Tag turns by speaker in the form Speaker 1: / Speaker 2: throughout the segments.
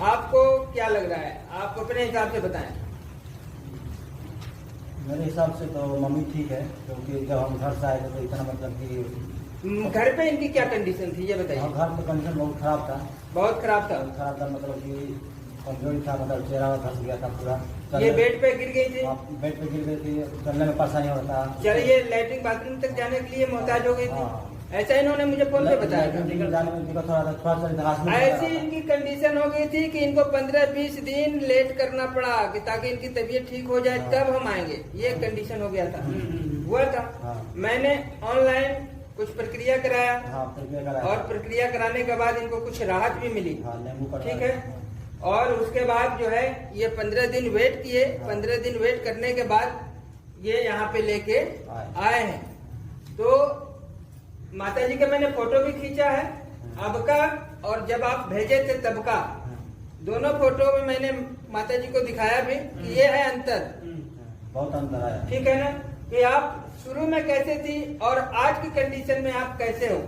Speaker 1: आपको क्या लग रहा है? आप अपने हिसाब से बताएं।
Speaker 2: मेरे हिसाब से तो मम्मी ठीक है, क्योंकि जब हम घर से आए थे तो इतना मतलब कि
Speaker 1: घर पे इनकी क्या कंडीशन थी ये बताइए।
Speaker 2: घर पे कंडीशन बहुत खराब था।
Speaker 1: बहुत खराब था।
Speaker 2: बहुत खराब था, मतलब कि कमजोरी था, मतलब चेहरा धस गया था पूरा।
Speaker 1: ये बेड पे गिर गई थी।
Speaker 2: बेड पे गिर गई थी, चलने में परेशानी होता।
Speaker 1: चलिए, लैट्रिन बाथरूम तक जाने के लिए मोहताज हो गई थी। ऐसा इन्होंने मुझे फोन पे बताया था।
Speaker 2: जाने में थोड़ा
Speaker 1: ऐसी इनकी कंडीशन हो गई थी कि इनको 15-20 दिन लेट करना पड़ा कि ताकि इनकी तबीयत ठीक हो जाए तब हम आएंगे। ये कंडीशन हो गया था, हुआ था। मैंने ऑनलाइन कुछ प्रक्रिया कराया और प्रक्रिया कराने के बाद इनको कुछ राहत भी मिली, ठीक है। और उसके बाद जो है ये 15 दिन वेट किए। 15 दिन वेट करने के बाद ये यहाँ पे लेके आए हैं। तो माता जी का मैंने फोटो भी खींचा है अब का, और जब आप भेजे थे तब का। दोनों फोटो में मैंने माता जी को दिखाया भी कि ये है अंतर,
Speaker 2: बहुत अंतर आया,
Speaker 1: ठीक है ना, कि आप शुरू में कैसे थी और आज की कंडीशन में आप कैसे हो।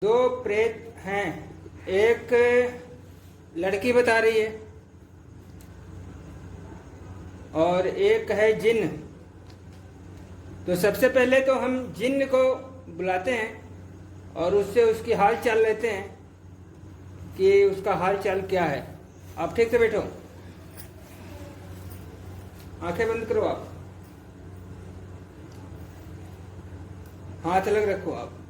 Speaker 1: दो प्रेत हैं, एक लड़की बता रही है और एक है जिन्न। तो सबसे पहले तो हम जिन्न को बुलाते हैं और उससे उसकी हाल चाल लेते हैं कि उसका हाल चाल क्या है। आप ठीक से बैठो, आंखें बंद करो, आप हाथ अलग रखो। आप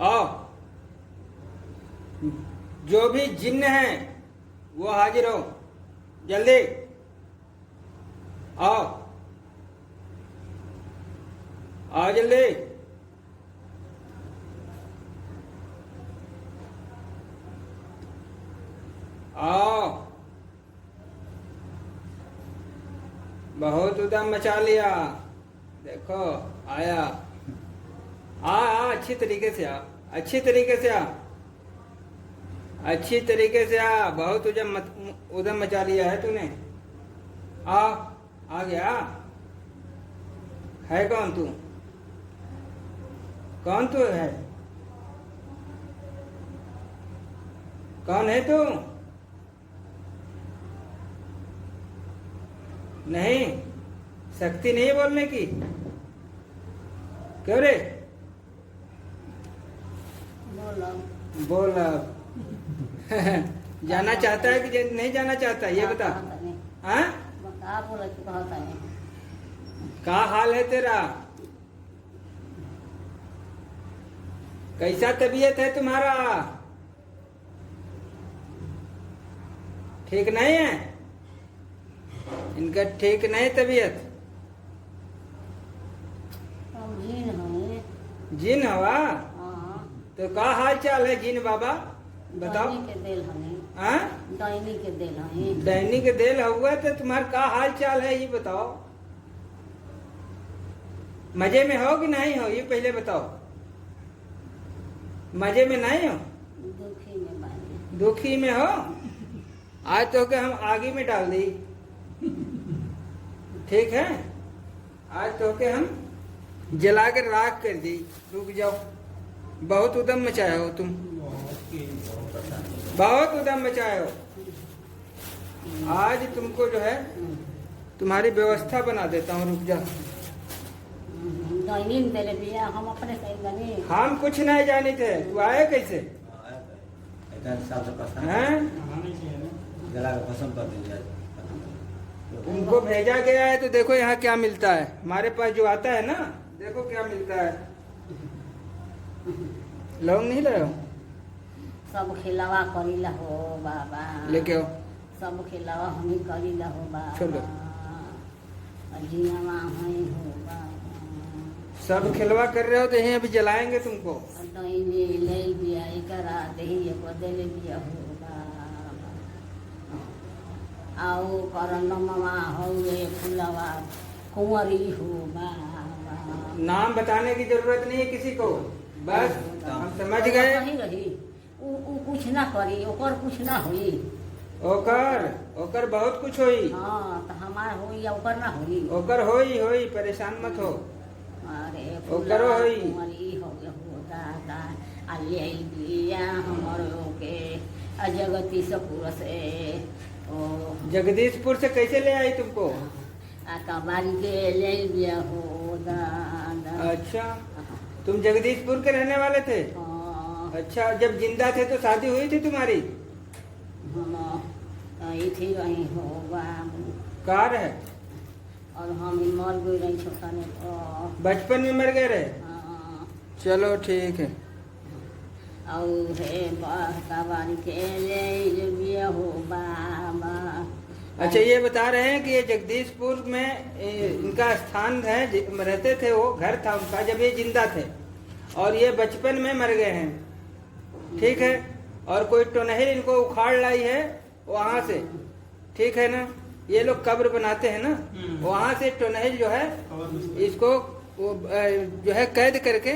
Speaker 1: आओ, जो भी जिन्न है वो हाजिर हो, जल्दी आओ, आओ जल्दी। आओ, बहुत उद्यम मचा लिया, देखो आया। अच्छी तरीके से आ, अच्छी तरीके से आ, अच्छी तरीके से आ। बहुत उद्यम मचा लिया है तूने। आ गया। है कौन तू? कौन तू है? कौन है तू? नहीं, शक्ति नहीं बोलने की। क्यों रे? बोल। जाना चाहता है कि नहीं जाना चाहता, ये बता। हाँ, क्या हाल है तेरा? कैसा तबीयत है तुम्हारा? ठीक नहीं है इनका? ठीक नहीं तबीयत? जिन हवा? तो का हाल चाल है जिन बाबा, बताओ। डैनी के देल हुआ तो तुम्हारा का हाल चाल है ये बताओ। मजे में हो कि नहीं हो ये पहले बताओ। मजे में नहीं हो? दुखी में हो? आज तो के हम आगे में डाल दी, ठीक है। आज तो के हम जला कर राख कर दी। रुक जाओ, बहुत उद्यम मचाया हो तुम, बहुत उद्यम मचाए हो। आज तुमको जो है तुम्हारी व्यवस्था बना देता हूँ। रुक जाओ।
Speaker 3: हम अपने
Speaker 1: हम कुछ नहीं जाने थे, तू आए कैसे? हैं? उनको भेजा गया है तो देखो यहाँ क्या मिलता है। हमारे पास जो आता है ना, देखो क्या मिलता है। लौंग नहीं लाए हो?
Speaker 3: सब खिलावा करीला हो बाबा,
Speaker 1: लेके आओ।
Speaker 3: सब खिलावा हमें करीला हो बाबा।
Speaker 1: छोड़ो।
Speaker 3: जियावा हई हो बाबा।
Speaker 1: सब खिलवा कर रहे हो तो यहीं अभी जलाएंगे तुमको।
Speaker 3: डोइनी ले बिया करा दही बदल बिया हो आओ करन मामा होए फुलवा कुंवरी हो बाबा।
Speaker 1: नाम बताने की जरूरत नहीं है किसी को, बस हम समझ गए।
Speaker 3: नहीं रही उ कुछ ना करी ओकर कुछ ना हुई।
Speaker 1: ओकर बहुत कुछ होई।
Speaker 3: हाँ तो हमार होई या ओकर ना होई।
Speaker 1: ओकर होई परेशान मत हो।
Speaker 3: अरे
Speaker 1: ओकरो होई।
Speaker 3: कुंवरी हो दादा अले बिया हमरो के अजगती सपुर से ओ
Speaker 1: जगदीशपुर से कैसे ले आई तुमको?
Speaker 3: कबारी के ले लिया हो दादा।
Speaker 1: अच्छा, तुम जगदीशपुर के रहने वाले थे?
Speaker 3: हाँ,
Speaker 1: अच्छा, जब जिंदा थे तो शादी हुई थी तुम्हारी?
Speaker 3: हम थी रही हो बाबू
Speaker 1: कार है
Speaker 3: और हम मर गई रही छोटा ने
Speaker 1: बचपन में मर गए रहे?
Speaker 3: हाँ,
Speaker 1: चलो ठीक है।
Speaker 3: और हे कबारी के ले लिया हो बाबा।
Speaker 1: अच्छा, ये बता रहे हैं कि ये जगदीशपुर में इनका स्थान है, रहते थे, वो घर था उनका जब ये जिंदा थे, और ये बचपन में मर गए हैं, ठीक है। और कोई टोनहिल इनको उखाड़ लाई है वहां से, ठीक है ना। ये लोग कब्र बनाते हैं ना, वहां से टोनहिल जो है इसको जो है कैद करके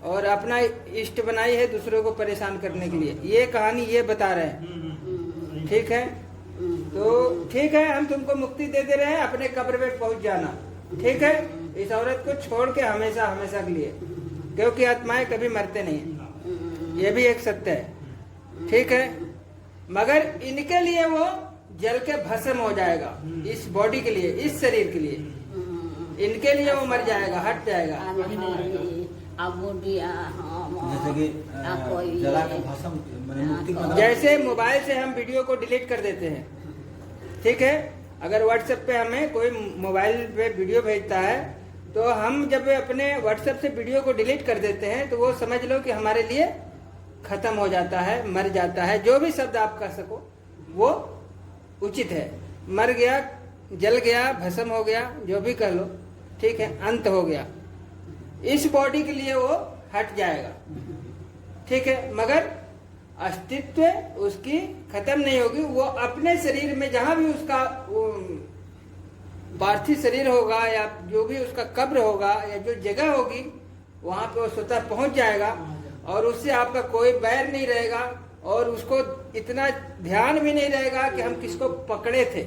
Speaker 1: और अपना इष्ट बनाई है दूसरों को परेशान करने के लिए। ये कहानी ये बता रहे हैं, ठीक है। तो ठीक है, हम तुमको मुक्ति दे दे रहे हैं, अपने कब्र पे पहुंच जाना, ठीक है। इस औरत को छोड़ के हमेशा हमेशा के लिए, क्योंकि आत्माएं कभी मरते नहीं, ये भी एक सत्य है, ठीक है। मगर इनके लिए वो जल के भस्म हो जाएगा, इस बॉडी के लिए, इस शरीर के लिए, इनके लिए वो मर जाएगा, हट जाएगा।
Speaker 2: जैसे कि जला के भस्म माने मुक्ति का।
Speaker 1: जैसे मोबाइल से हम वीडियो को डिलीट कर देते हैं, ठीक है। अगर व्हाट्सएप पे हमें कोई मोबाइल पे वीडियो भेजता है तो हम जब अपने व्हाट्सएप से वीडियो को डिलीट कर देते हैं तो वो समझ लो कि हमारे लिए खत्म हो जाता है, मर जाता है। जो भी शब्द आप कह सको वो उचित है। मर गया, जल गया, भस्म हो गया, जो भी कह लो, ठीक है, अंत हो गया। इस बॉडी के लिए वो हट जाएगा, ठीक है। मगर अस्तित्व उसकी खत्म नहीं होगी। वो अपने शरीर में जहां भी उसका पार्थिव शरीर होगा या जो भी उसका कब्र होगा या जो जगह होगी वहां पे वो स्वतः पहुंच जाएगा, और उससे आपका कोई बैर नहीं रहेगा, और उसको इतना ध्यान भी नहीं रहेगा कि हम किसको पकड़े थे।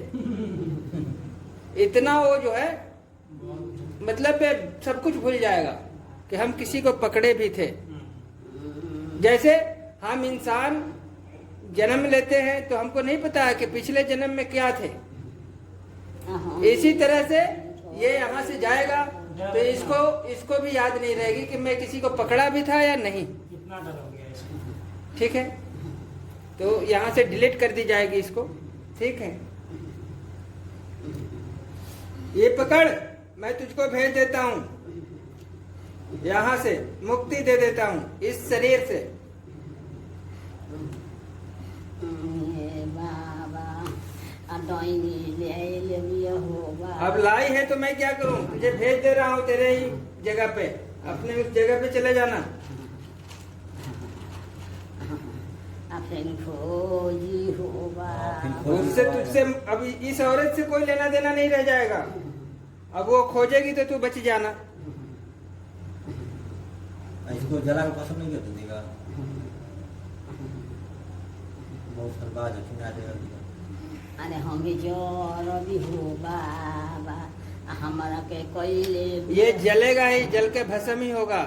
Speaker 1: इतना वो जो है मतलब सब कुछ भूल जाएगा कि हम किसी को पकड़े भी थे। जैसे हम इंसान जन्म लेते हैं तो हमको नहीं पता है कि पिछले जन्म में क्या थे। इसी तरह से ये यहाँ से जाएगा तो इसको भी याद नहीं रहेगी कि मैं किसी को पकड़ा भी था या नहीं।
Speaker 4: कितना डर हो गया इसको।
Speaker 1: ठीक है, तो यहाँ से डिलीट कर दी जाएगी इसको, ठीक है। ये पकड़, मैं तुझको भेज देता हूँ, यहाँ से मुक्ति दे देता हूँ इस शरीर से। अब लाई है तो मैं क्या करूँ, तुझे भेज दे रहा हूँ तेरे ही जगह पे, अपने उस जगह पे चले जाना। उससे तुझसे अब इस औरत से कोई लेना देना नहीं रह जाएगा। अब वो खोजेगी तो तू बच जाना।
Speaker 2: इसको जला के पसंद नहीं करते देगा, बहुत सरबाज है चुना देगा।
Speaker 3: अरे हमें जो रवि हो बाबा हमारा के कोई
Speaker 1: ये जलेगा ही, जल के भस्म ही होगा,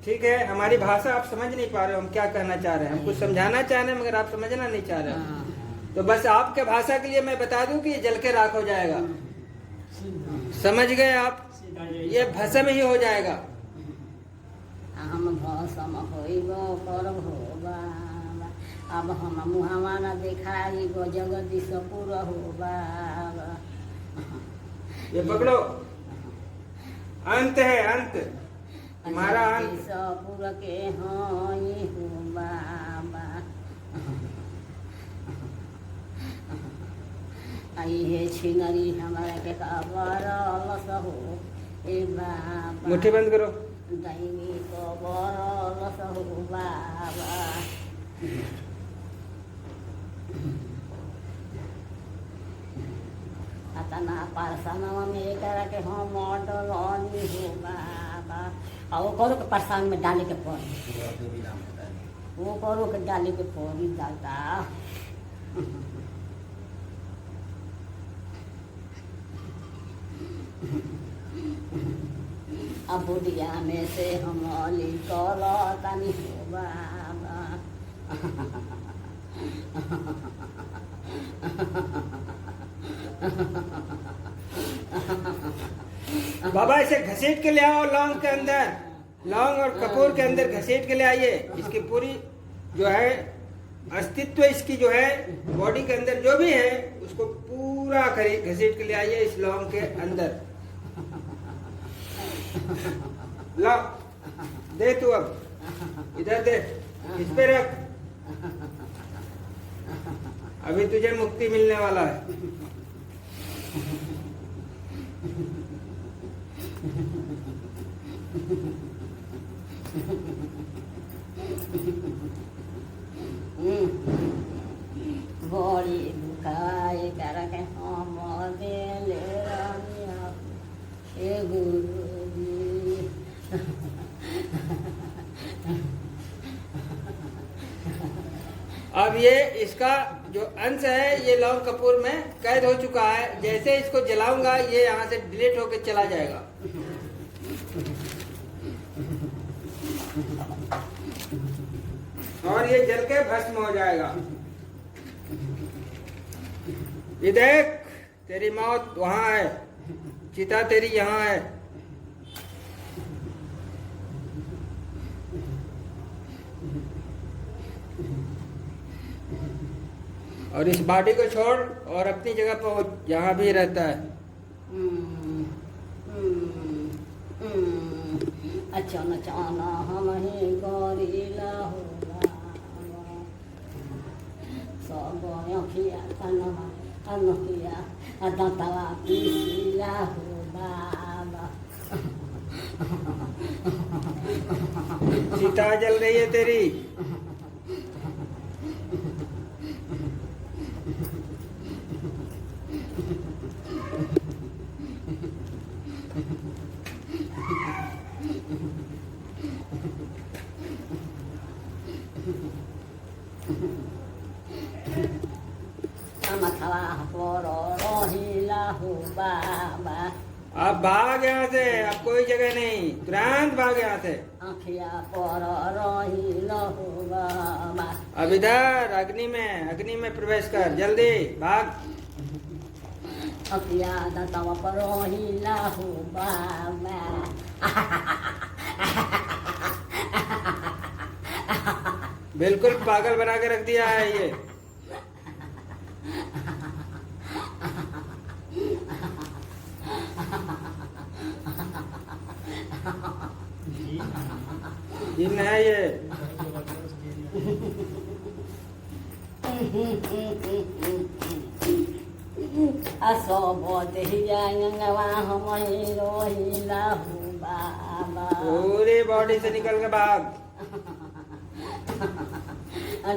Speaker 1: ठीक है। हमारी भाषा आप समझ नहीं पा रहे हो हम क्या कहना चाह रहे हैं। हम कुछ समझाना चाह रहे हैं मगर आप समझना नहीं चाह रहे हो। तो बस आपके भाषा के लिए मैं बता दूं कि ये जल के राख हो जाएगा। समझ गए आप? ये भस्म ही हो जाएगा।
Speaker 3: हम भस्म होइबो करब हो बाबा, अब हम मुहावा न देखाई गो जगदीशपुर हो बाबा।
Speaker 1: ये पकड़ो, अंत है, अंत तुम्हारा अंत।
Speaker 3: जगदीशपुर के हई हो बाबा। आई है छिनरी हमारा के कबर अलस हो ए बाबा
Speaker 1: मुट्ठी बंद करो।
Speaker 3: दैवी को बरलस हो बाबा अतना परसनवा में करा के हम मॉडल ऑनी हो बाबा और करो के परसान में डाले के पड़ी
Speaker 2: पूरा देवी नाम होता है।
Speaker 3: वो करो के डाले के पड़ी दादा अब बुढ़िया में से हम अली करो तनी हो बाबा
Speaker 1: बाबा इसे घसीट के ले आओ लौंग के अंदर, लौंग और कपूर के अंदर घसीट के ले आइए। इसकी पूरी जो है अस्तित्व इसकी जो है बॉडी के अंदर जो भी है उसको पूरा घसीट के ले आइए इस लौंग के अंदर। ला दे तू अब इधर दे, इस पे रख, अभी तुझे मुक्ति मिलने वाला है।
Speaker 3: बड़ी दुखाई करके हम दिले रानिया हे गुरुजी
Speaker 1: अब ये इसका जो अंश है ये लौंग कपूर में कैद हो चुका है। जैसे इसको जलाऊंगा ये यहाँ से डिलीट होकर चला जाएगा। और ये जल के भस्म हो जाएगा। ये देख तेरी मौत वहां है, चिता तेरी यहाँ है। और इस बॉडी को छोड़ और अपनी जगह पर जहाँ भी रहता है।
Speaker 3: अच्छा न चाना हम ही गोरीला हो सब अखिया अनखिया दंतवा पीला हो बाबा
Speaker 1: चिता जल रही है तेरी। अब भाग यहाँ से, अब कोई जगह नहीं, तुरंत भाग यहाँ से। अब इधर अग्नि में प्रवेश कर, जल्दी भाग। बिल्कुल पागल बना के रख दिया है ये। जिन है ये। पूरी बॉडी से निकल के भाग।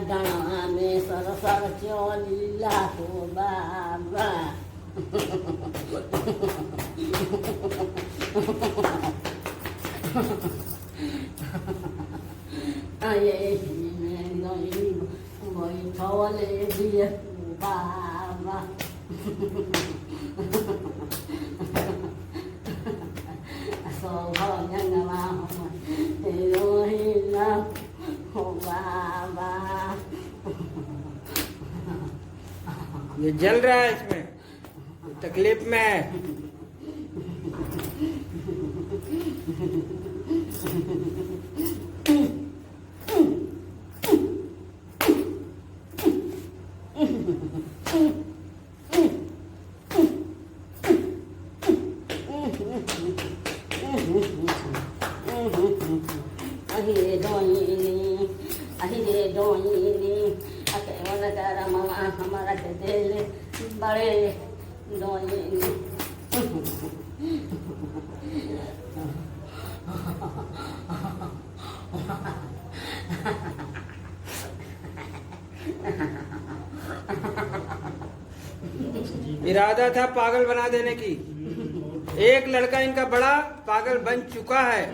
Speaker 3: डणा में सर सर चोलीला हो बाबा बैठले दिए बाबा सौभाग्यवा रोहिला हो बाबा।
Speaker 1: ये जल रहा है, इसमें तकलीफ में है।
Speaker 3: हमारा के दिल बड़े
Speaker 1: इरादा था पागल बना देने की। एक लड़का इनका बड़ा पागल बन चुका है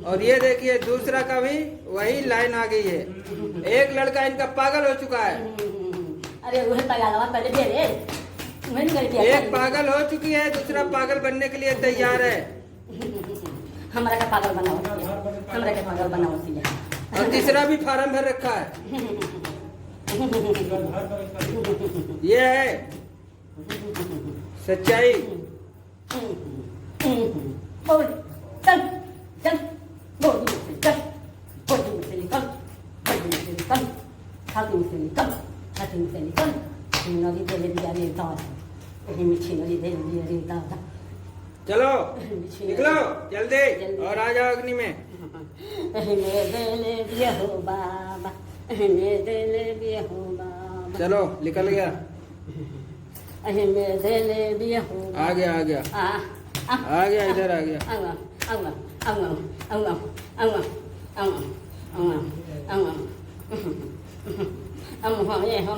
Speaker 1: और ये देखिए दूसरा का भी वही लाइन आ गई है। एक लड़का इनका पागल हो चुका है।
Speaker 3: अरे वह पागल पहले दे रे। मैंने कर दिया।
Speaker 1: एक पागल हो चुकी है, दूसरा पागल बनने के लिए तैयार है।
Speaker 3: हमारा का पागल बनाओ, हमारा का पागल बनाओ सीधे।
Speaker 1: और तीसरा भी फार्म भर रखा है। ये है सच्चाई।
Speaker 3: बोल चल चल बोल चल बोल से निकल बोल से निकल खाती से निकल खाती से निकल नदी दे दिया रे दादा ये मिठी नदी दे दिया रे दादा
Speaker 1: चलो निकलो जल्दी और आ जाओ अग्नि में।
Speaker 3: ने दे दिया हो बाबा ने दे दिया हो बाबा।
Speaker 1: चलो निकल गया।
Speaker 3: में दे दिया हो
Speaker 1: आ गया आ गया आ गया इधर आ गया। हम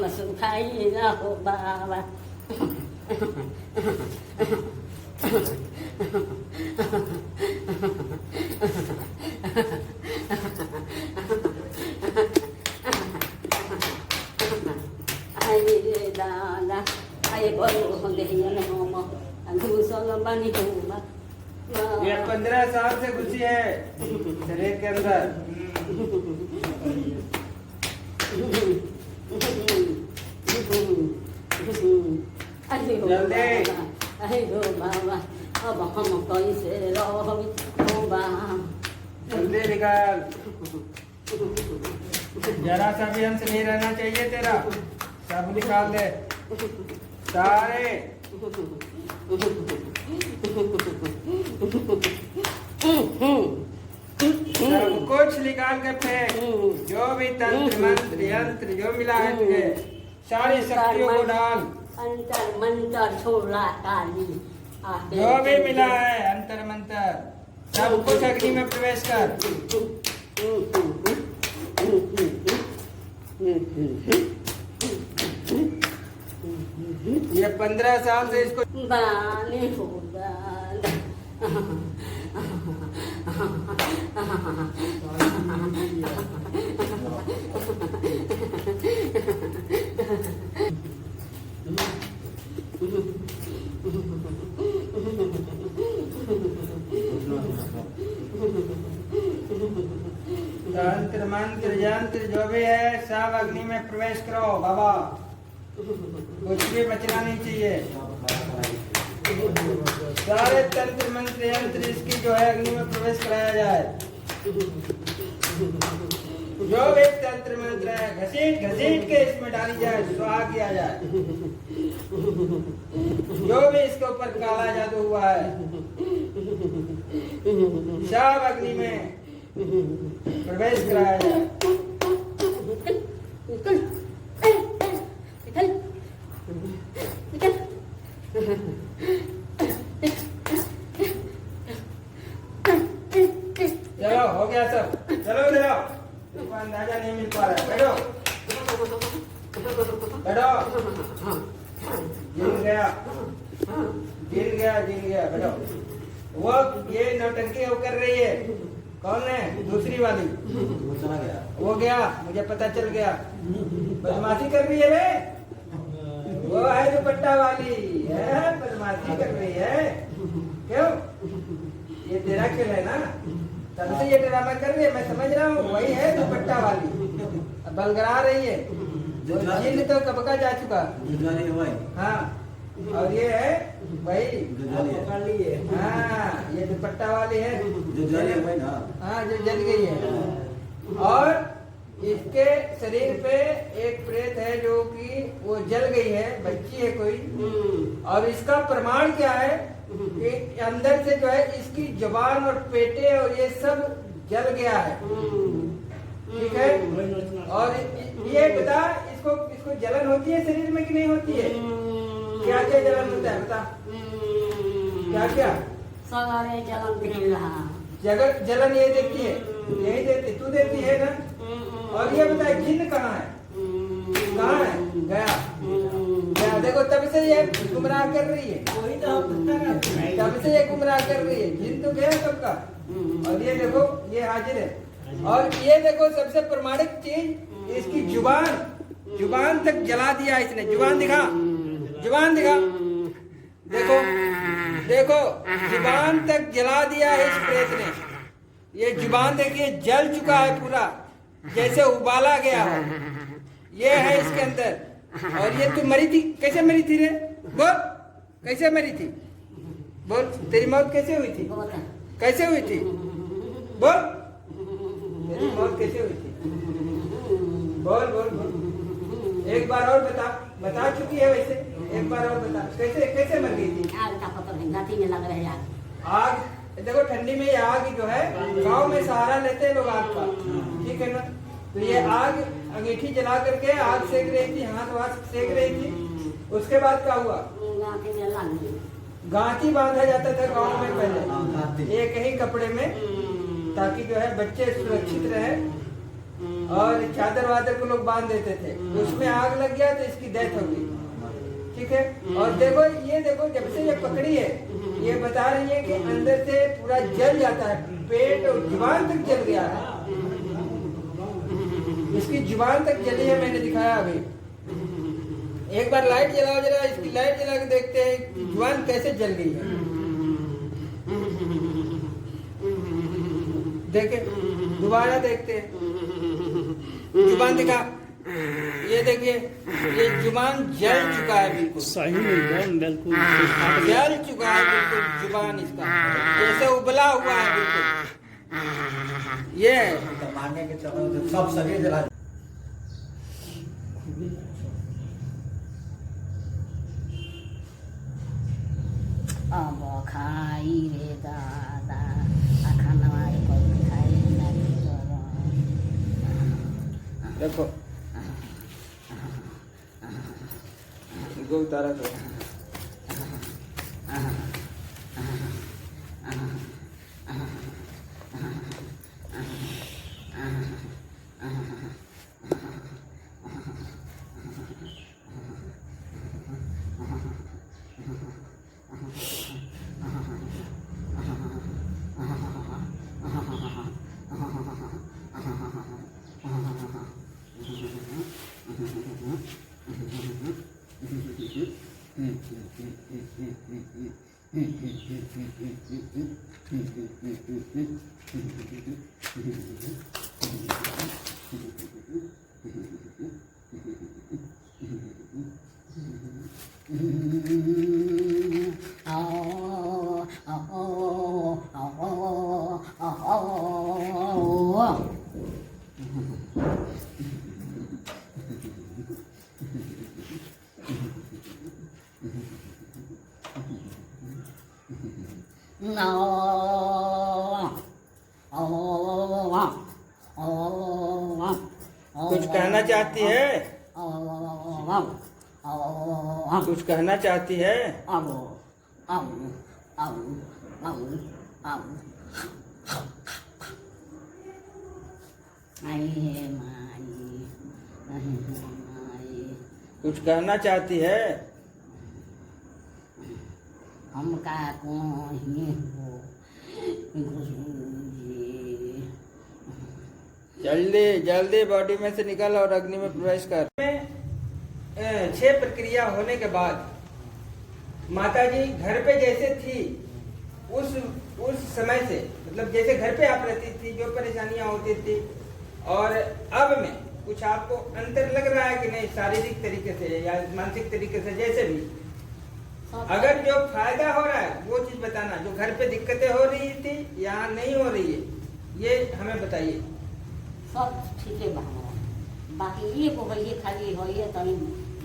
Speaker 3: सुखाई ना हो बाबा। दादा ये
Speaker 1: 15 साल से घुसी है शरीर के अंदर।
Speaker 3: अब हम कैसे
Speaker 1: जल्दी निकाल। जरा सा भी हमसे नहीं रहना चाहिए तेरा। सब निकाल दे सारे। सब कुछ निकाल के फेंक। जो भी तंत्र मंत्र यंत्र जो मिला है तुझे सारी शक्तियों को डाल।
Speaker 3: अंतर मंत्र छोड़ा काली
Speaker 1: जो भी मिला है अंतर मंत्र सब कुछ अग्नि में प्रवेश कर। ये 15 साल से इसको
Speaker 3: बाने होगा।
Speaker 1: तंत्र मंत्र यंत्र जो भी है सब अग्नि में प्रवेश करो बाबा। कुछ भी बचना नहीं चाहिए। सारे तंत्र मंत्र यंत्र इसकी जो है अग्नि में प्रवेश कराया जाए। जो भी तंत्र मंत्र है घसीट घसीट के इसमें डाली जाए, स्वाहा किया जाए। जो भी इसके ऊपर काला जादू हुआ है सब अग्नि में प्रवेश कराया जाए। चलो हो गया सब। चलो इधर आओ। इसको अंदाजा नहीं मिल पा रहा है। बैठो बैठो। गिन गया गिन गया गिन गया। बैठो। वो ये नौटंकी वो कर रही है। कौन है? दूसरी वाली।
Speaker 2: वो चला गया।
Speaker 1: वो गया मुझे पता चल गया। बदमाशी कर रही है रे। वो है दुपट्टा वाली है, बदमाशी कर रही है। क्यों? ये तेरा खेल है ना, तब से ये ड्रामा कर रही है। मैं समझ रहा हूँ वही है दुपट्टा वाली। अब बलगरा रही है। जिन तो कब का जा चुका। हाँ और ये है वही पकड़ ली है। हाँ ये दुपट्टा वाली है हाँ जो जल गई है। और इसके शरीर पे एक प्रेत है जो कि वो जल गई है, बच्ची है कोई। और इसका प्रमाण क्या है कि अंदर से जो है इसकी जुबान और पेटे और ये सब जल गया है। ठीक है। और ये बता इसको इसको जलन होती है शरीर में कि नहीं होती है? क्या क्या जलन होता है बता। क्या क्या
Speaker 3: सगरे जलन दिख रहा।
Speaker 1: जगह जलन ये देती है, यही देती, तू देती है ना। और ये बता जिन्न कहाँ है, कहाँ है? गया गया, देखो तब से ये गुमराह कर रही है,
Speaker 4: वही तो हम बता रहे थे।
Speaker 1: तब से ये गुमराह कर रही है। जिन तो गया सबका। और ये देखो ये हाजिर है। और ये देखो सबसे प्रमाणिक चीज इसकी जुबान, जुबान तक जला दिया इसने। जुबान दिखा, जुबान दिखा, देखो देखो जुबान तक जला दिया है इस प्रेत ने। ये जुबान देखिए जल चुका है पूरा, जैसे उबाला गया हो। ये है इसके अंदर। और ये तू मरी थी, कैसे मरी थी रे? बोल कैसे मरी थी, बोल तेरी मौत कैसे हुई थी, कैसे हुई थी, बोल तेरी मौत कैसे हुई थी, बोल बोल बोल। एक बार और बता, बता चुकी है वैसे, एक बार और बता कैसे कैसे मर गई थी।
Speaker 3: आग का पता नहीं, गाती में लग रहे हैं
Speaker 1: आग, देखो ठंडी में ये आग जो है गांव में सहारा लेते हैं लोग आग का, ठीक है ना। तो ये आग अंगीठी जला करके आग सेक रही थी, हाथ वाथ सेक रही थी। उसके बाद क्या हुआ,
Speaker 3: गाती में लग गई।
Speaker 1: गांठी बांधा जाता था गांव में पहले एक ही कपड़े में, ताकि जो है बच्चे सुरक्षित रहे। और चादर वादर को लोग बांध देते थे। उसमें आग लग गया तो इसकी डेथ हो गई, ठीक है। और देखो ये देखो जब से ये पकड़ी है, ये बता रही है कि अंदर से पूरा जल जाता है, पेट और जुबान तक जल गया है। इसकी जुबान तक जली है, मैंने दिखाया अभी। एक बार लाइट जलाओ जरा, इसकी लाइट जला के देखते हैं कि जुबान कैसे जल गई है। देखे, दोबारा देखते हैं, जुबान दिखा। ये देखिए ये जुबान जल चुका है बिल्कुल,
Speaker 4: सही में एकदम बिल्कुल
Speaker 1: जल चुका है बिल्कुल। जुबान इसका जैसे उबला हुआ है बिल्कुल। ये है
Speaker 2: तो मारने के चक्कर में सब सगे जला।
Speaker 3: अब खाई रे दादा खाना खाई
Speaker 1: देखो इनको उतारा करो। कुछ कहना चाहती है, कुछ कहना चाहती है। कुछ कहना चाहती है।
Speaker 3: हमका कहीं हो
Speaker 1: जल्दी जल्दी बॉडी में से निकल और अग्नि में प्रवेश कर। 6 प्रक्रिया होने के बाद माताजी घर पे जैसे थी उस समय से, मतलब जैसे घर पे आप रहती थी, जो परेशानियां होती थी, और अब में कुछ आपको अंतर लग रहा है कि नहीं, शारीरिक तरीके से या मानसिक तरीके से, जैसे भी। अगर जो फायदा हो रहा है वो चीज बताना। जो घर पे दिक्कतें हो रही थी यहाँ नहीं हो रही है, ये हमें बताइए।
Speaker 3: सब ठीक है बाकी ये को ये खाली हो ये तनी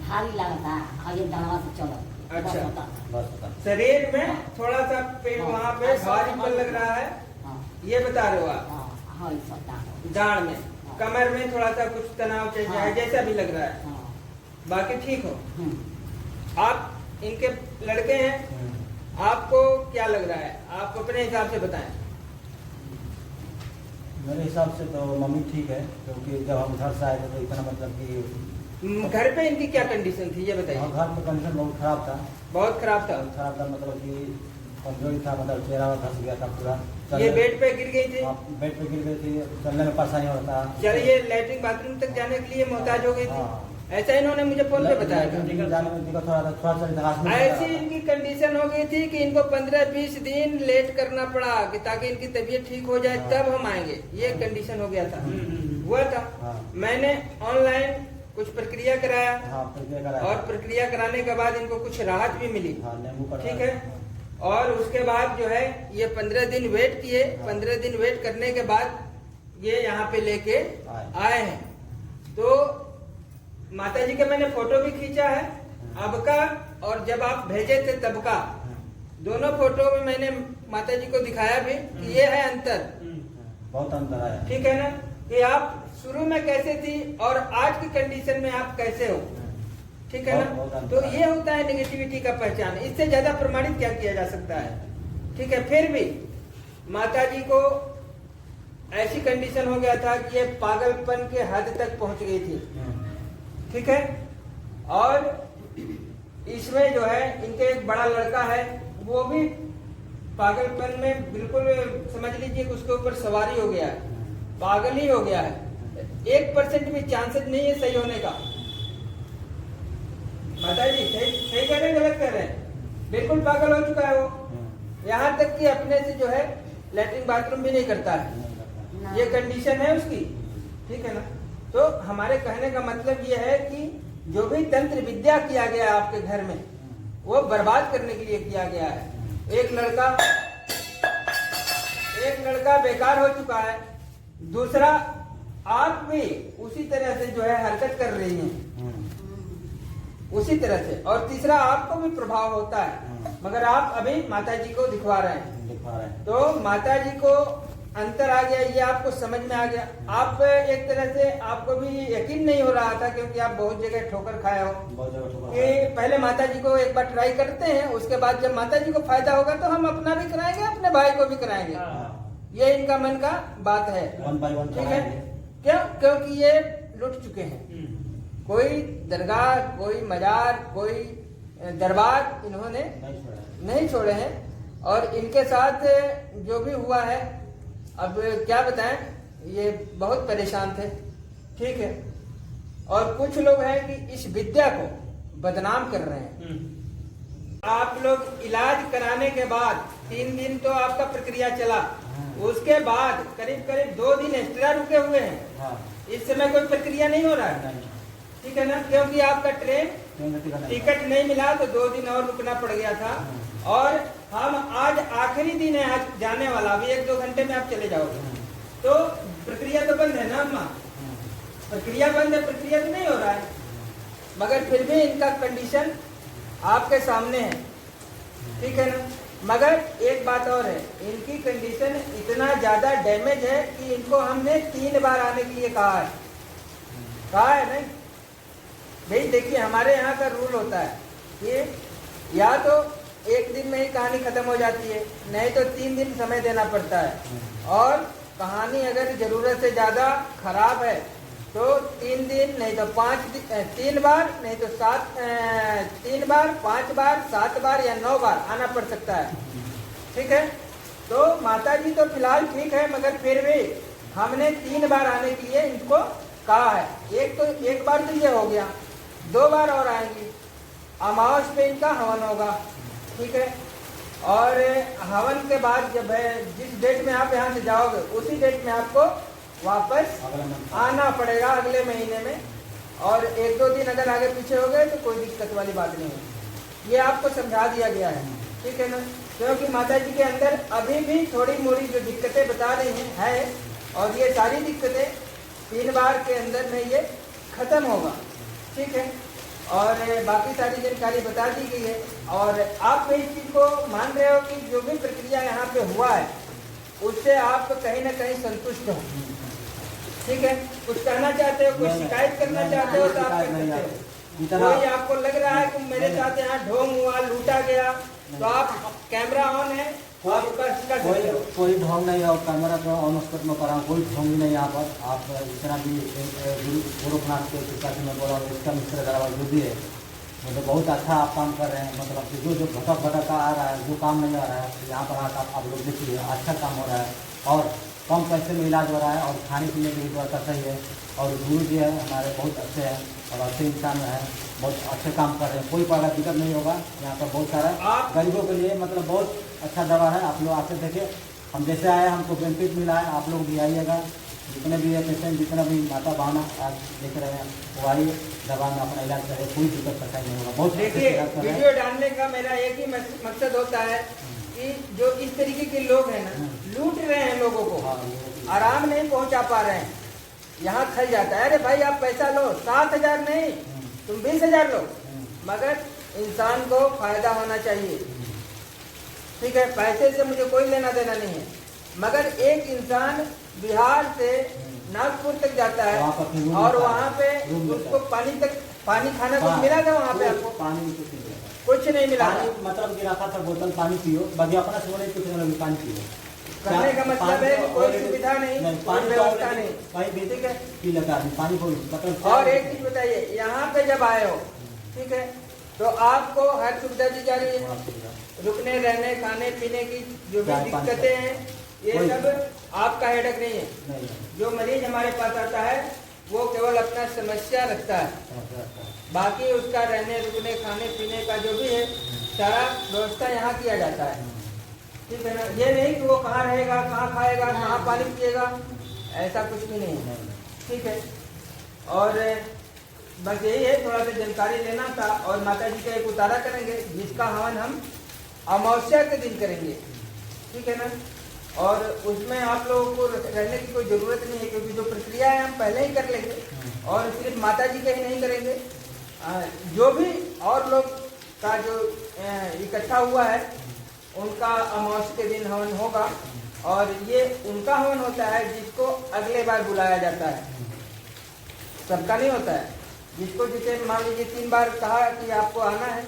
Speaker 3: भारी लगता है, ये दवा से चलो।
Speaker 1: अच्छा, शरीर में थोड़ा सा पेट वहाँ पे भारीपन लग रहा है, ये बता रहे हो आप। दाढ़ में, कमर में थोड़ा सा कुछ तनाव चल रहा है, जैसा भी लग रहा है, बाकी ठीक हो। आप इनके लड़के हैं, आपको क्या लग रहा है, आप अपने हिसाब से बताएं।
Speaker 2: मेरे हिसाब से तो मम्मी ठीक है, क्योंकि जब हम घर से आए थे तो इतना मतलब कि
Speaker 1: घर पे इनकी क्या कंडीशन थी ये बताइए।
Speaker 2: घर में कंडीशन बहुत खराब था।
Speaker 1: बहुत खराब था।
Speaker 2: बहुत खराब था, मतलब कि कमजोरी था, मतलब चेहरा धंस गया था पूरा।
Speaker 1: ये बेड पे गिर गई थी।
Speaker 2: बेड पे गिर गई थी, चलने में परेशानी होता था।
Speaker 1: चलिए लेटरिन बाथरूम तक जाने के लिए मोहताज हो गई थी।
Speaker 2: हाँ।
Speaker 1: ऐसा इन्होंने मुझे फोन पे बताया था।
Speaker 2: जाने में दिक्कत हो रहा था, थोड़ा सा हॉस्पिटल
Speaker 1: ऐसी इनकी कंडीशन हो गई थी कि इनको 15-20 दिन लेट करना पड़ा कि ताकि इनकी तबीयत ठीक हो जाए, तब हम आएंगे। ये कंडीशन हो गया था। हुआ था।
Speaker 2: हाँ।
Speaker 1: मैंने ऑनलाइन कुछ प्रक्रिया कराया।
Speaker 2: हाँ, प्रक्रिया कराया।
Speaker 1: और प्रक्रिया कराने के बाद इनको कुछ राहत भी मिली।
Speaker 2: हाँ, नींबू का
Speaker 1: ठीक है। और उसके बाद जो है ये 15 दिन वेट किए। 15 दिन वेट करने के बाद ये यहाँ पे लेके आए हैं। तो माता जी का मैंने फोटो भी खींचा है, अब का और जब आप भेजे थे तब का। दोनों फोटो में मैंने माता जी को दिखाया भी कि ये है अंतर।
Speaker 2: बहुत अंतर आया।
Speaker 1: ठीक है ना, कि आप शुरू में कैसे थी और आज की कंडीशन में आप कैसे हो। ठीक है ना, तो ये होता है नेगेटिविटी का पहचान। इससे ज्यादा प्रमाणित क्या किया जा सकता है। ठीक है, फिर भी माता जी को ऐसी कंडीशन हो गया था कि ये पागलपन के हद तक पहुंच गई थी। ठीक है, और इसमें जो है इनके एक बड़ा लड़का है, वो भी पागलपन में बिल्कुल समझ लीजिए कि उसके ऊपर सवारी हो गया है, पागल ही हो गया है। 1% भी चांसेस नहीं है सही होने का। माता जी सही कह रहे हैं गलत कह रहे हैं? बिल्कुल पागल हो चुका है वो। यहाँ तक कि अपने से जो है लैट्रिन बाथरूम भी नहीं करता है। ये कंडीशन है उसकी। ठीक है ना, तो हमारे कहने का मतलब ये है कि जो भी तंत्र विद्या किया गया है आपके घर में, वो बर्बाद करने के लिए किया गया है। एक लड़का बेकार हो चुका है, दूसरा आप भी उसी तरह से जो है हरकत कर रही हैं, उसी तरह से, और तीसरा आपको भी प्रभाव होता है, मगर आप अभी माता जी को दिखवा रहे हैं। तो माता जी को अंतर आ गया, ये आपको समझ में आ गया। आप एक तरह से आपको भी यकीन नहीं हो रहा था, क्योंकि आप बहुत जगह ठोकर खाए हो कि पहले माता जी को एक बार ट्राई करते हैं, उसके बाद जब माता जी को फायदा होगा तो हम अपना भी कराएंगे, अपने भाई को भी कराएंगे। ये इनका मन का बात है। ठीक है, क्यों? क्योंकि ये लुट चुके हैं। कोई दरगाह, कोई मजार, कोई दरबार इन्होंने नहीं छोड़े हैं। और इनके साथ जो भी हुआ है, अब क्या बताएं, ये बहुत परेशान थे। ठीक है, और कुछ लोग हैं कि इस विद्या को बदनाम कर रहे हैं। आप लोग इलाज कराने के बाद 3 दिन तो आपका प्रक्रिया चला, उसके बाद करीब 2 दिन एक्स्ट्रा रुके हुए हैं। इस समय कोई प्रक्रिया नहीं हो रहा है। ठीक है ना, क्योंकि आपका ट्रेन टिकट नहीं मिला तो 2 दिन और रुकना पड़ गया था। और हम आज आखिरी दिन है, आज जाने वाला, अभी 1-2 घंटे में आप चले जाओगे। तो प्रक्रिया तो बंद है ना अम्मा, प्रक्रिया बंद है, प्रक्रिया तो नहीं हो रहा है, मगर फिर भी इनका कंडीशन आपके सामने है। ठीक है ना, मगर एक बात और है, इनकी कंडीशन इतना ज्यादा डैमेज है कि इनको हमने 3 बार आने के लिए कहा है नहीं भाई। देखिए हमारे यहाँ का रूल होता है कि या तो 1 दिन में ही कहानी खत्म हो जाती है, नहीं तो 3 दिन समय देना पड़ता है। और कहानी अगर जरूरत से ज्यादा खराब है तो 3 दिन, नहीं तो 3 बार, नहीं तो 3 बार, 5 बार, 7 बार या 9 बार आना पड़ सकता है। ठीक है, तो माता जी तो फिलहाल ठीक है, मगर फिर भी हमने 3 बार आने के लिए इनको कहा है। एक बार तो ये हो गया, 2 बार और आएंगी। अमावस पे इनका हवन होगा। ठीक है, और हवन के बाद जब है, जिस डेट में आप यहाँ से जाओगे उसी डेट में आपको वापस आना पड़ेगा अगले महीने में। और 1-2 दिन अगर आगे पीछे हो गए तो कोई दिक्कत वाली बात नहीं है, ये आपको समझा दिया गया है। ठीक है ना, क्योंकि माता जी के अंदर अभी भी थोड़ी मोड़ी जो दिक्कतें बता रही हैं और ये सारी दिक्कतें 3 बार के अंदर में ये खत्म होगा। ठीक है, और बाकी सारी जानकारी बता दी गई है। और आप इस चीज को मान रहे हो कि जो भी प्रक्रिया यहाँ पे हुआ है उससे आप कहीं ना कहीं संतुष्ट हो। ठीक है, कुछ कहना चाहते हो, कुछ शिकायत करना चाहते हो तो आप कर सकते हो।
Speaker 2: इतना
Speaker 1: कोई आपको लग रहा है कि मेरे साथ यहाँ ढोंग हुआ, लूटा गया, तो आप कैमरा ऑन है, आप कर सकते हो।
Speaker 2: कोई ढोंग नहीं है, और कैमरा को ऑन स्पॉट में करा, कोई ढोंग नहीं यहाँ पर। आप जितना भी गोरखनाथ के कृपा से मैं बोला इसका मिश्र दरबार जो भी है, मतलब बहुत अच्छा आप काम कर रहे हैं। मतलब कि जो भटक आ रहा है, जो काम नहीं आ रहा है, यहाँ पर आकर आप लोग देखिए अच्छा काम हो रहा है, और कम पैसे में इलाज हो रहा है, और खाने पीने की भी व्यवस्था सही है। और गुरु जी है हमारे बहुत अच्छे हैं और अच्छे इंसान हैं, बहुत अच्छे काम कर रहे हैं, कोई प्रकार दिक्कत नहीं होगा। यहाँ पर बहुत सारा गरीबों के लिए मतलब बहुत अच्छा दवा है। आप लोग आके देखिए, हम जैसे आए हमको बेनिफिट मिला है, आप लोग भी आइएगा। जितने भी है पेशेंट, जितना भी माता बहना आज देख रहे हैं, वो आइए दवा में अपना इलाज करें, कोई दिक्कत परेशानी नहीं होगा। बहुत
Speaker 1: देखिए, वीडियो डालने का मेरा एक ही मकसद होता है कि जो इस तरीके के लोग हैं ना, लूट रहे हैं लोगों को, आराम नहीं पहुंचा पा रहे हैं, यहाँ खल जाता है। अरे भाई आप पैसा लो, 7,000 नहीं, तुम 20,000 लो, मगर इंसान को फायदा होना चाहिए। ठीक है, पैसे से मुझे कोई लेना देना नहीं है, मगर एक इंसान बिहार से नागपुर तक जाता है और वहाँ पे उसको पानी खाना कुछ मिला था वहाँ पे? आपको
Speaker 2: पानी
Speaker 1: कुछ नहीं मिला था।
Speaker 2: मतलब गिरा था बोतल पानी पियो, बाकी अपना सोने कुछ नहीं, पानी पियो।
Speaker 1: कहने का मतलब है कि कोई सुविधा नहीं, कोई व्यवस्था नहीं।
Speaker 2: पानी ठीक है, पी लेता है पानी को मतलब।
Speaker 1: और एक चीज बताइए, यहाँ पे जब आए हो, ठीक है, तो आपको हर सुविधा दी जा रही है, रुकने रहने खाने पीने की जो भी दिक्कतें हैं, ये सब आपका हेडक नहीं है। जो मरीज हमारे पास आता है वो केवल अपना समस्या रखता है, बाकी उसका रहने रुकने खाने पीने का जो भी है सारा व्यवस्था यहाँ किया जाता है। ठीक है ना, ये नहीं कि वो कहाँ रहेगा, कहाँ खाएगा, कहाँ पानी पिएगा, ऐसा कुछ भी नहीं है। ठीक है, और बस यही है, थोड़ा सा जानकारी लेना था। और माता जी का एक उतारा करेंगे जिसका हवन हम अमावस्या के दिन करेंगे। ठीक है ना, और उसमें आप लोगों को रहने की कोई ज़रूरत नहीं है, क्योंकि जो प्रक्रिया है हम पहले ही कर लेंगे। और सिर्फ माता जी का ही नहीं करेंगे, जो भी और लोग का जो इकट्ठा हुआ है उनका अमावस्या के दिन हवन होगा। और ये उनका हवन होता है जिसको अगले बार बुलाया जाता है, सबका नहीं होता है। जिसको जिसे मान लीजिए 3 बार कहा कि आपको आना है,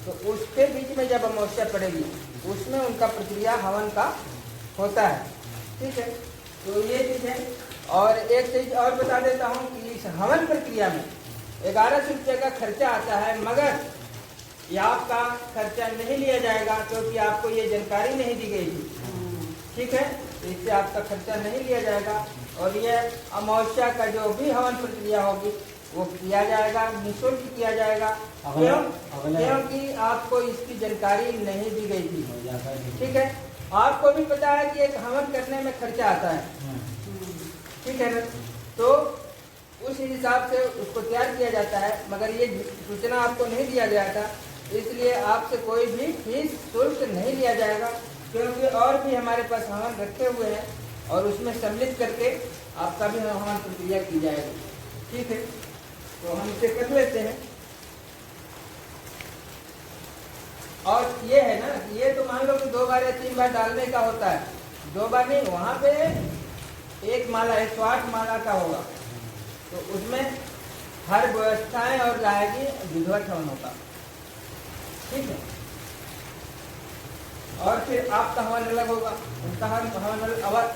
Speaker 1: तो उसके बीच में जब अमावस्या पड़ेगी उसमें उनका प्रक्रिया हवन का होता है। ठीक है, तो ये चीज़ है। और एक चीज़ और बता देता हूँ कि इस हवन प्रक्रिया में 1100 रुपये का खर्चा आता है, मगर ये आपका खर्चा नहीं लिया जाएगा, क्योंकि आपको ये जानकारी नहीं दी गई थी। ठीक है, इससे आपका खर्चा नहीं लिया जाएगा। और ये अमावस्या का जो भी हवन प्रक्रिया होगी वो किया जाएगा, निःशुल्क किया जाएगा, क्योंकि आपको इसकी जानकारी नहीं दी गई थी। ठीक है, आपको भी पता है कि एक हवन करने में खर्चा आता है। ठीक है ना, तो उस हिसाब से उसको तैयार किया जाता है, मगर ये सूचना आपको नहीं दिया गया था, इसलिए आपसे कोई भी फीस शुल्क नहीं लिया जाएगा। क्योंकि और भी हमारे पास हवन रखे हुए हैं और उसमें सम्मिलित करके आपका भी हवन प्रक्रिया की जाएगी। ठीक है, तो हम इसे कर लेते हैं। और ये है ना, ये तो मान लो कि 2 बार या 3 बार डालने का होता है, 2 बार नहीं, वहाँ पे एक माला 108 माला का होगा, तो उसमें हर व्यवस्थाएं और रहेगी, विधिवत हवन होगा। ठीक है, और फिर आपका हवन अलग होगा, उनका हवन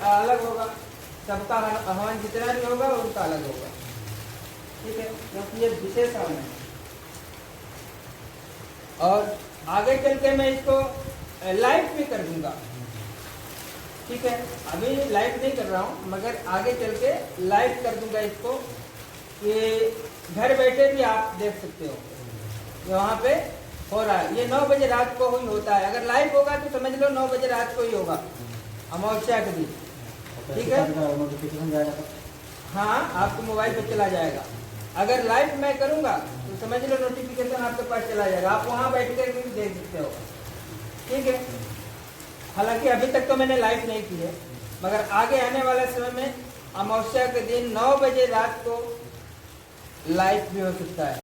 Speaker 1: अलग होगा, सबका हवन जितना भी होगा उनका अलग होगा। ठीक है, क्योंकि ये विशेष हवन है। और आगे चल के मैं इसको लाइव भी कर दूंगा। ठीक है, अभी लाइव नहीं कर रहा हूँ, मगर आगे चल के लाइव कर दूंगा इसको, कि घर बैठे भी आप देख सकते हो वहाँ पे हो रहा है। ये 9 बजे रात को ही होता है, अगर लाइव होगा तो समझ लो 9 बजे रात को ही होगा, अमावस्या के दिन। ठीक है, हाँ, आपको मोबाइल पे चला जाएगा। अगर लाइव मैं करूँगा तो समझ लो नोटिफिकेशन आपके पास चला जाएगा, आप वहाँ बैठ कर भी देख सकते हो। ठीक है, हालांकि अभी तक तो मैंने लाइव नहीं की है, मगर आगे आने वाले समय में अमावस्या के दिन 9 बजे रात को लाइव भी हो सकता है।